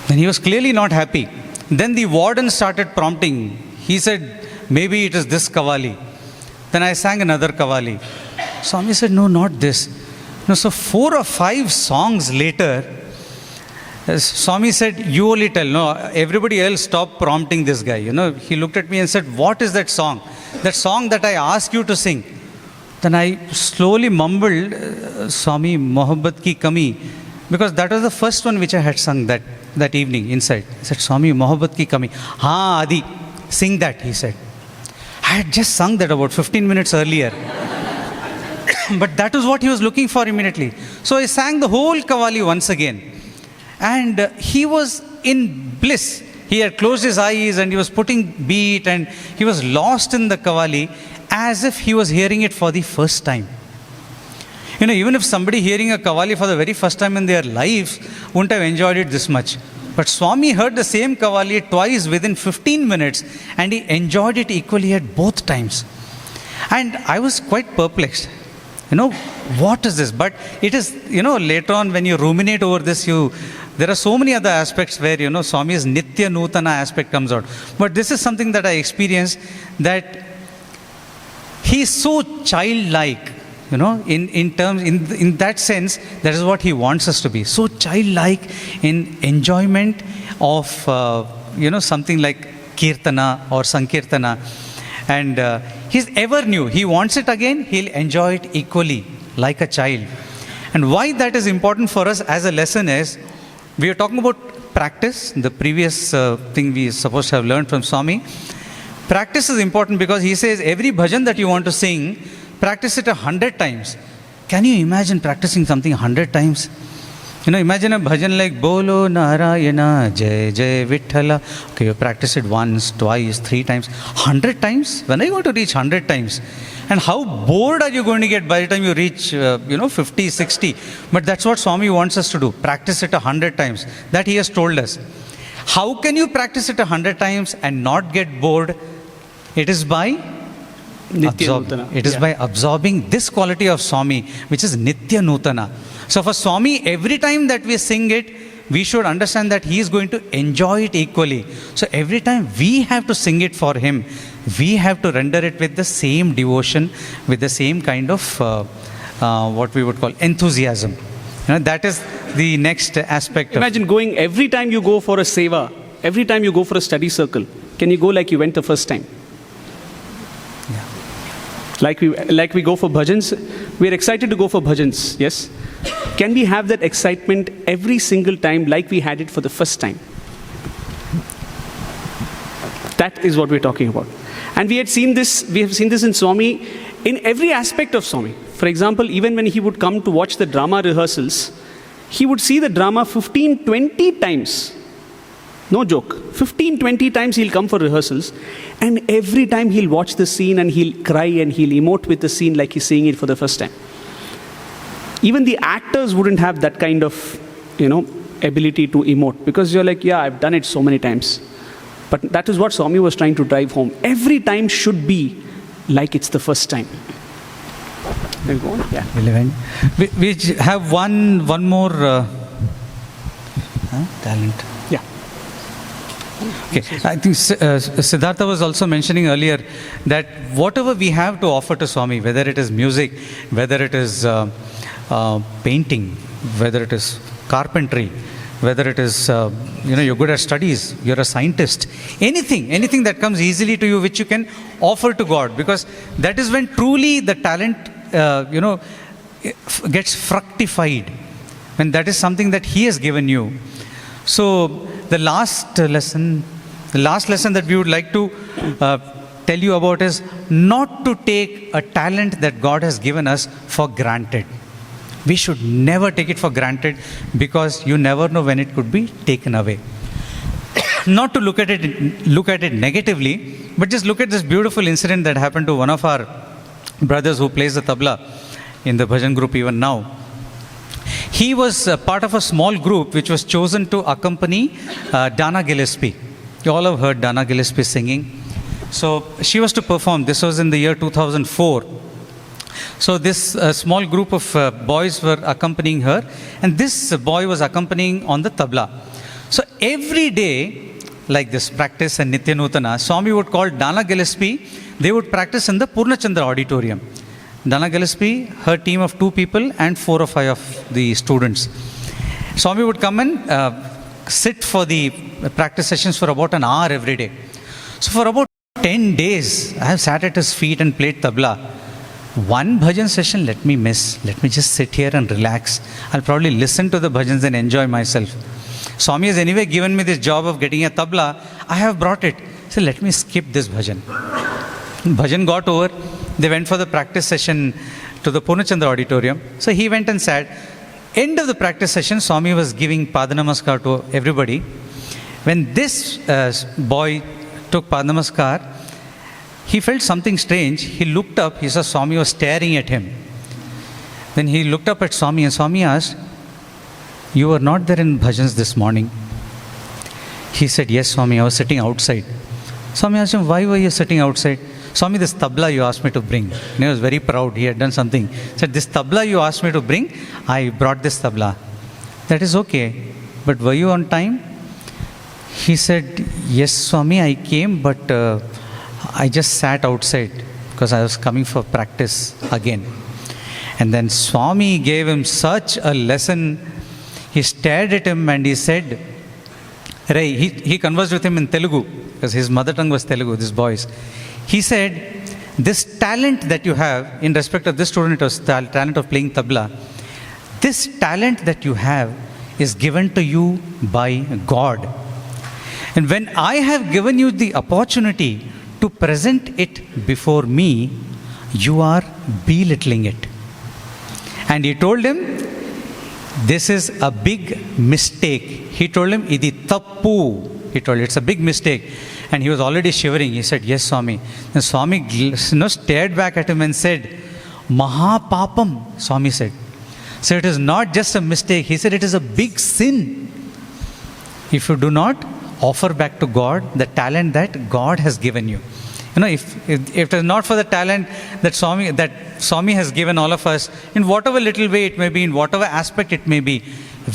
Then he was clearly not happy. Then the warden started prompting. He said, maybe it is this Kavali. Then I sang another Kavali. Swami said, no, not this. No, so 4 or 5 songs later, Swami said, you only tell. No, everybody else stop prompting this guy. He looked at me and said, what is that song? That song that I asked you to sing. Then I slowly mumbled, Swami, Mohabbat ki kami. Because that was the first one which I had sung that evening inside. I said, Swami, Mohabbat ki kami. Haan, Adi, sing that, he said. I had just sung that about 15 minutes earlier. But that was what he was looking for immediately. So I sang the whole Kavali once again. And he was in bliss. He had closed his eyes and he was putting beat and he was lost in the Kavali as if he was hearing it for the first time. Even if somebody hearing a Kavali for the very first time in their lives wouldn't have enjoyed it this much. But Swami heard the same Kavali twice within 15 minutes and he enjoyed it equally at both times. And I was quite perplexed. What is this? But it is, later on when you ruminate over this, there are so many other aspects where, Swami's Nitya Nutana aspect comes out. But this is something that I experienced, that he is so childlike, in that sense, that is what he wants us to be. So childlike in enjoyment of, something like Kirtana or Sankirtana. And he's ever new. He wants it again, he'll enjoy it equally, like a child. And why that is important for us as a lesson is, we are talking about practice, the previous thing we are supposed to have learned from Swami. Practice is important because he says, every bhajan that you want to sing, practice it 100 times. Can you imagine practicing something 100 times? Imagine a bhajan like Bolo Narayana Jai Jai Vithala. Okay, you practice it once, twice, 3 times, 100 times. When are you going to reach 100 times? And how bored are you going to get by the time you reach, 50, 60? But that's what Swami wants us to do. Practice it 100 times. That he has told us. How can you practice it 100 times and not get bored? It is by absorbing this quality of Swami, which is Nitya Nutana. So for Swami, every time that we sing it, we should understand that he is going to enjoy it equally. So every time we have to sing it for him, we have to render it with the same devotion, with the same kind of what we would call enthusiasm. That is the next aspect. Imagine going every time you go for a seva, every time you go for a study circle. Can you go like you went the first time? Yeah. Like we go for bhajans, we are excited to go for bhajans. Yes. Can we have that excitement every single time like we had it for the first time? That is what we're talking about. And we have seen this in Swami, in every aspect of Swami. For example, even when he would come to watch the drama rehearsals, he would see the drama 15, 20 times. No joke. 15, 20 times he'll come for rehearsals, and every time he'll watch the scene and he'll cry and he'll emote with the scene like he's seeing it for the first time. Even the actors wouldn't have that kind of, ability to emote, because you're like, yeah, I've done it so many times. But that is what Swami was trying to drive home. Every time should be like it's the first time. There you go. Yeah. We have one more talent. Yeah. Okay. I think Siddhartha was also mentioning earlier that whatever we have to offer to Swami, whether it is music, whether it is painting, whether it is carpentry, whether it is, you're good at studies, you're a scientist, anything that comes easily to you which you can offer to God, because that is when truly the talent, gets fructified, when that is something that He has given you. So the last lesson that we would like to tell you about is not to take a talent that God has given us for granted. We should never take it for granted, because you never know when it could be taken away. Not to look at it negatively, but just look at this beautiful incident that happened to one of our brothers who plays the tabla in the bhajan group even now. He was part of a small group which was chosen to accompany Dana Gillespie. You all have heard Dana Gillespie singing. So she was to perform. This was in the year 2004. So this small group of boys were accompanying her, and this boy was accompanying on the tabla. So every day, like this practice and Nitya Nutana, Swami would call Dana Gillespie. They would practice in the Purnachandra auditorium. Dana Gillespie, her team of 2 people and 4 or 5 of the students. Swami would come and sit for the practice sessions for about an hour every day. So for about 10 days, I have sat at his feet and played tabla. One bhajan session, let me miss. Let me just sit here and relax. I'll probably listen to the bhajans and enjoy myself. Swami has anyway given me this job of getting a tabla. I have brought it. So let me skip this bhajan. Bhajan got over. They went for the practice session to the Purnachandra auditorium. So he went and sat. End of the practice session, Swami was giving Padanamaskar to everybody. When this boy took Padanamaskar, he felt something strange. He looked up. He saw Swami was staring at him. Then he looked up at Swami, and Swami asked, "You were not there in bhajans this morning?" He said, "Yes, Swami, I was sitting outside." Swami asked him, "Why were you sitting outside?" "Swami, this tabla you asked me to bring." And he was very proud. He had done something. He said, "This tabla you asked me to bring, I brought this tabla." "That is okay. But were you on time?" He said, "Yes, Swami, I came, but I just sat outside because I was coming for practice again." And then Swami gave him such a lesson. He stared at him and he said, he conversed with him in Telugu, because his mother tongue was Telugu, this boy's. He said, "This talent that you have," in respect of this student, it was the talent of playing tabla, "this talent that you have is given to you by God. And when I have given you the opportunity to present it before me, you are belittling it." And he told him, this is a big mistake. He told him, Idi tappu. He told, it's a big mistake. And he was already shivering. He said, yes, Swami. And Swami stared back at him and said, Mahapapam, Swami said. So it is not just a mistake. He said it is a big sin if you do not offer back to God the talent that God has given you. You know, if it is not for the talent that Swami has given all of us, in whatever little way it may be, in whatever aspect it may be,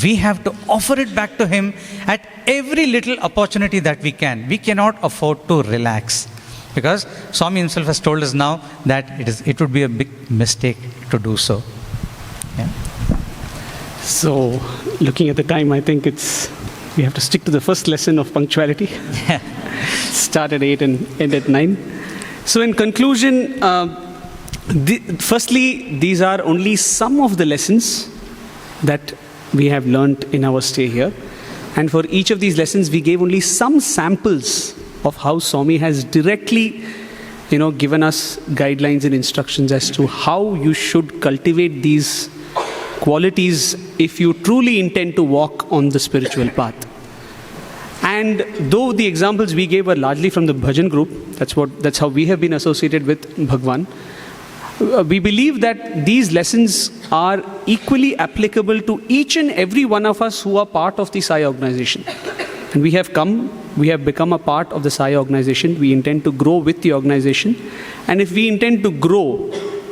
we have to offer it back to Him at every little opportunity that we can. We cannot afford to relax, because Swami himself has told us now that it would be a big mistake to do so. Yeah. So, looking at the time, I think we have to stick to the first lesson of punctuality. Start at 8 and end at 9. So, in conclusion, firstly, these are only some of the lessons that we have learnt in our stay here. And for each of these lessons, we gave only some samples of how Swami has directly, given us guidelines and instructions as to how you should cultivate these qualities if you truly intend to walk on the spiritual path. And though the examples we gave were largely from the Bhajan group, that's how we have been associated with Bhagwan, we believe that these lessons are equally applicable to each and every one of us who are part of the SYAA organization. And we have become a part of the SYAA organization. We intend to grow with the organization. And if we intend to grow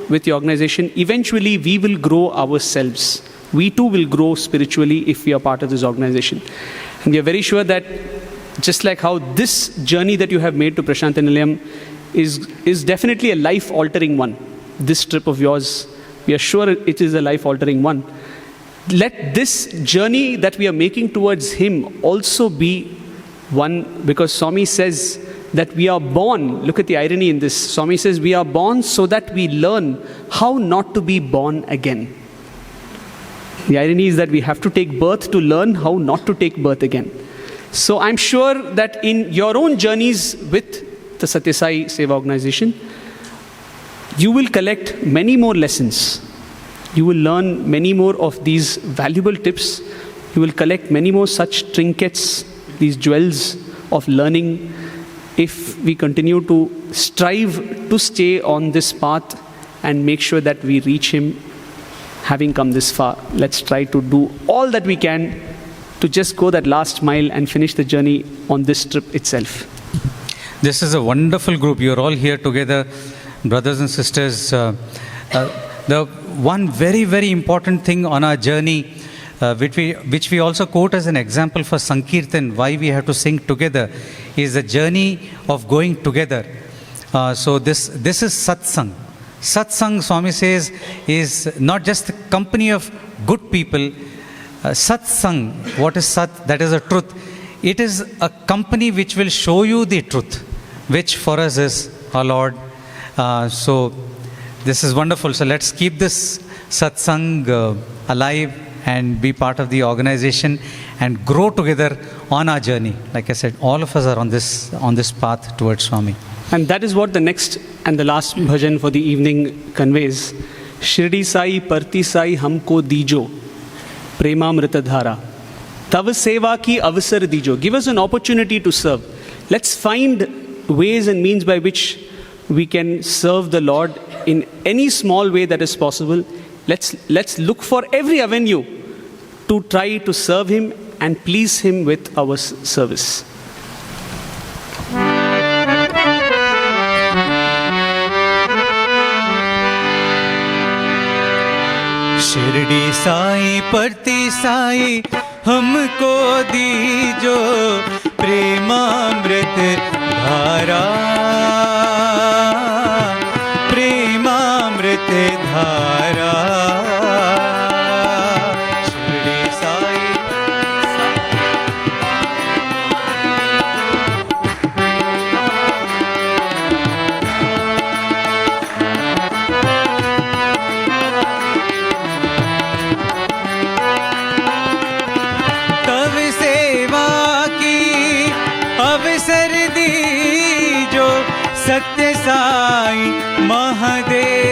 with the organization, eventually we will grow ourselves. We too will grow spiritually if we are part of this organization. And we are very sure that just like how this journey that you have made to Prasanthi Nilayam is definitely a life-altering one. This trip of yours, we are sure it is a life-altering one. Let this journey that we are making towards Him also be one, because Swami says that we are born, look at the irony in this, Swami says we are born so that we learn how not to be born again. The irony is that we have to take birth to learn how not to take birth again. So I'm sure that in your own journeys with the Satya Sai Seva organization, you will collect many more lessons. You will learn many more of these valuable tips. You will collect many more such trinkets, these jewels of learning, if we continue to strive to stay on this path and make sure that we reach Him having come this far. Let's try to do all that we can to just go that last mile and finish the journey on this trip itself. This is a wonderful group. You're all here together, brothers and sisters. The one very, very important thing on our journey, which we also quote as an example for Sankirtan, why we have to sing together, is the journey of going together. So this is satsang. Satsang, Swami says, is not just the company of good people. Satsang, what is sat? That is a truth. It is a company which will show you the truth, which for us is our Lord. So this is wonderful. So let's keep this satsang alive and be part of the organization and grow together on our journey. Like I said, all of us are on this path towards Swami. And that is what the next and the last bhajan for the evening conveys. Shirdi Sai Parti Sai Hamko Dijo Premamrita Dhara Tav Seva Ki Avasar Dijo. Give us an opportunity to serve. Let's find ways and means by which we can serve the Lord in any small way that is possible. Let's look for every avenue to try to serve Him and please Him with our service. Shirdi Sai परती साई हमको दीजो प्रेमामृत धारा प्रेमामृत धारा शिरडी साई तव सेवा की अवसर दीजो सत्य साई महादेव